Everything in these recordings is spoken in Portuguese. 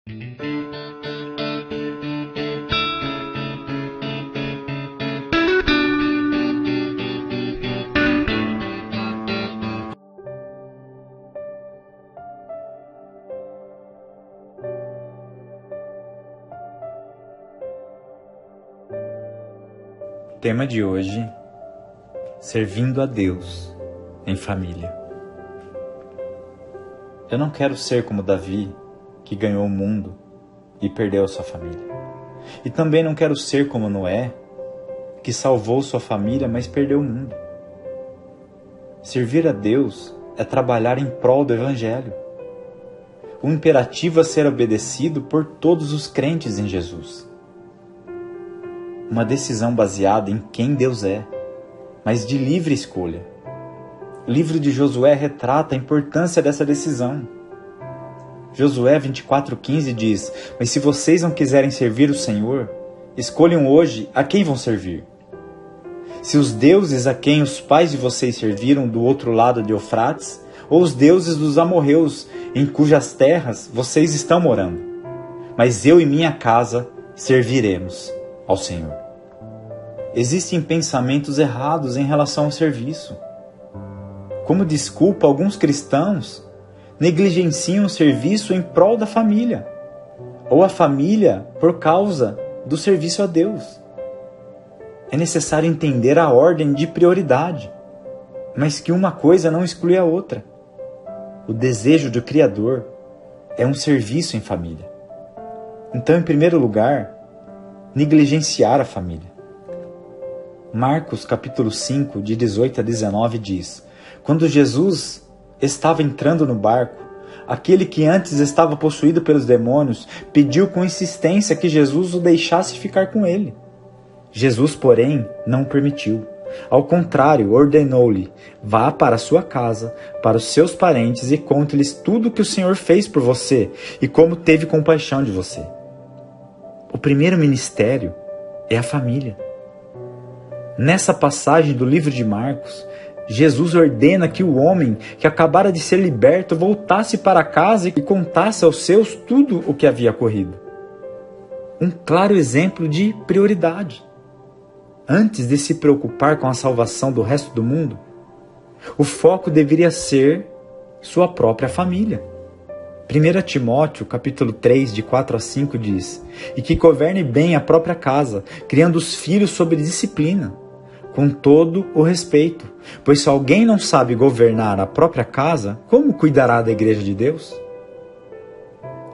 Tema de hoje: servindo a Deus em família. Eu não quero ser como Davi, que ganhou o mundo e perdeu a sua família. E também não quero ser como Noé, que salvou sua família, mas perdeu o mundo. Servir a Deus é trabalhar em prol do Evangelho. O imperativo a ser obedecido por todos os crentes em Jesus. Uma decisão baseada em quem Deus é, mas de livre escolha. O livro de Josué retrata a importância dessa decisão. Josué 24:15 diz: "Mas se vocês não quiserem servir o Senhor, escolham hoje a quem vão servir. Se os deuses a quem os pais de vocês serviram do outro lado de Eufrates, ou os deuses dos amorreus em cujas terras vocês estão morando. Mas eu e minha casa serviremos ao Senhor." Existem pensamentos errados em relação ao serviço. Como desculpa, alguns cristãos negligenciam o serviço em prol da família, ou a família por causa do serviço a Deus. É necessário entender a ordem de prioridade, mas que uma coisa não exclui a outra. O desejo do Criador é um serviço em família. Então, em primeiro lugar, negligenciar a família. Marcos capítulo 5, de 18 a 19 diz: "Quando Jesus estava entrando no barco, aquele que antes estava possuído pelos demônios pediu com insistência que Jesus o deixasse ficar com ele. Jesus, porém, não permitiu. Ao contrário, ordenou-lhe: vá para a sua casa, para os seus parentes e conte-lhes tudo o que o Senhor fez por você e como teve compaixão de você." O primeiro ministério é a família. Nessa passagem do livro de Marcos, Jesus ordena que o homem que acabara de ser liberto voltasse para casa e contasse aos seus tudo o que havia ocorrido. Um claro exemplo de prioridade. Antes de se preocupar com a salvação do resto do mundo, o foco deveria ser sua própria família. 1 Timóteo, capítulo 3, de 4 a 5 diz: "E que governe bem a própria casa, criando os filhos sob disciplina, com todo o respeito, pois se alguém não sabe governar a própria casa, como cuidará da igreja de Deus?"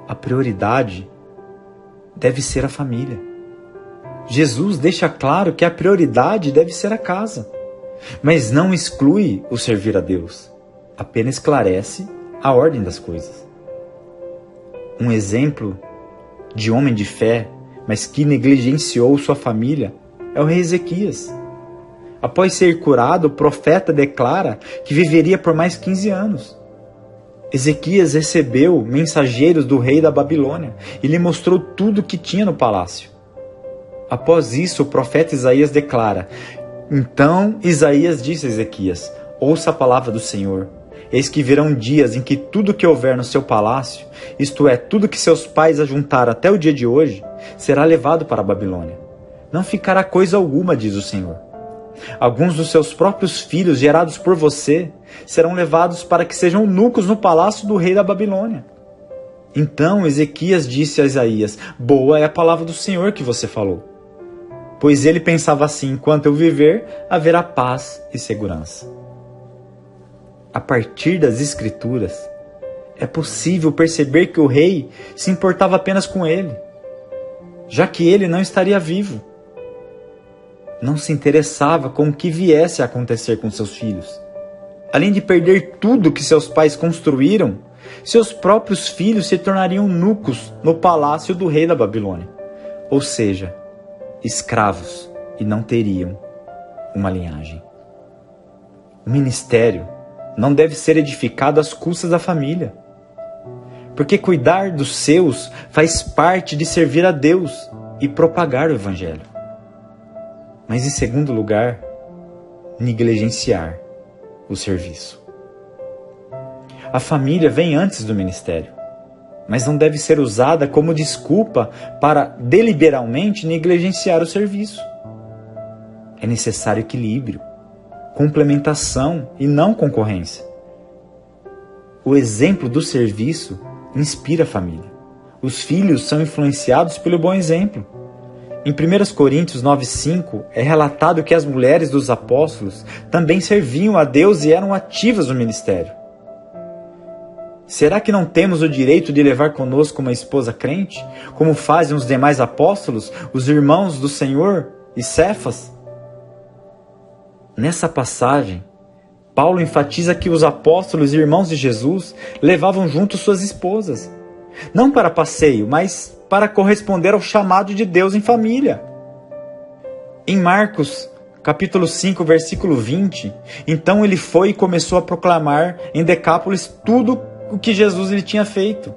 A prioridade deve ser a família. Jesus deixa claro que a prioridade deve ser a casa, mas não exclui o servir a Deus, apenas esclarece a ordem das coisas. Um exemplo de homem de fé, mas que negligenciou sua família, é o rei Ezequias. Após ser curado, o profeta declara que viveria por mais 15 anos. Ezequias recebeu mensageiros do rei da Babilônia e lhe mostrou tudo o que tinha no palácio. Após isso, o profeta Isaías declara: "Então Isaías disse a Ezequias: ouça a palavra do Senhor. Eis que virão dias em que tudo que houver no seu palácio, isto é, tudo que seus pais ajuntaram até o dia de hoje, será levado para a Babilônia. Não ficará coisa alguma, diz o Senhor. Alguns dos seus próprios filhos, gerados por você, serão levados para que sejam eunucos no palácio do rei da Babilônia." Então Ezequias disse a Isaías: "Boa é a palavra do Senhor que você falou." Pois ele pensava assim: enquanto eu viver, haverá paz e segurança. A partir das Escrituras, é possível perceber que o rei se importava apenas com ele, já que ele não estaria vivo. Não se interessava com o que viesse a acontecer com seus filhos. Além de perder tudo que seus pais construíram, seus próprios filhos se tornariam eunucos no palácio do rei da Babilônia, ou seja, escravos, e não teriam uma linhagem. O ministério não deve ser edificado às custas da família, porque cuidar dos seus faz parte de servir a Deus e propagar o Evangelho. Mas, em segundo lugar, negligenciar o serviço. A família vem antes do ministério. mas não deve ser usada como desculpa para deliberadamente negligenciar o serviço. É necessário equilíbrio, complementação e não concorrência. O exemplo do serviço inspira a família. Os filhos são influenciados pelo bom exemplo. Em 1 Coríntios 9,5 é relatado que as mulheres dos apóstolos também serviam a Deus e eram ativas no ministério. Será que não temos o direito de levar conosco uma esposa crente, como fazem os demais apóstolos, os irmãos do Senhor e Cefas? Nessa passagem, Paulo enfatiza que os apóstolos e irmãos de Jesus levavam junto suas esposas, não para passeio, mas para corresponder ao chamado de Deus em família. Em Marcos, capítulo 5, versículo 20, então ele foi e começou a proclamar em Decápolis tudo o que Jesus lhe tinha feito,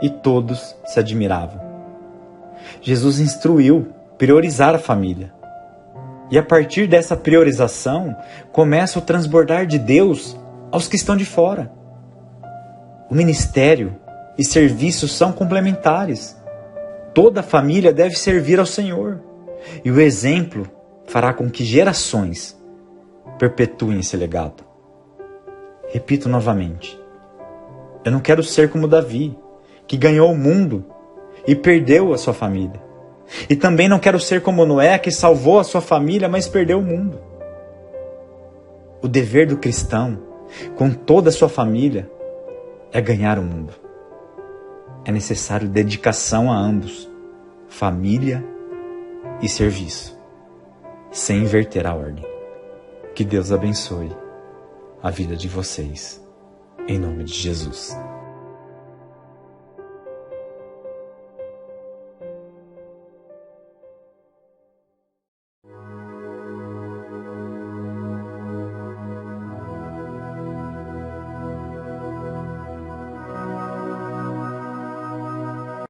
e todos se admiravam. Jesus instruiu priorizar a família. E a partir dessa priorização, começa o transbordar de Deus aos que estão de fora. O ministério e serviço são complementares. Toda família deve servir ao Senhor. E o exemplo fará com que gerações perpetuem esse legado. Repito novamente. Eu não quero ser como Davi, que ganhou o mundo e perdeu a sua família. E também não quero ser como Noé, que salvou a sua família, mas perdeu o mundo. O dever do cristão, com toda a sua família, é ganhar o mundo. É necessário dedicação a ambos, família e serviço, sem inverter a ordem. Que Deus abençoe a vida de vocês, em nome de Jesus.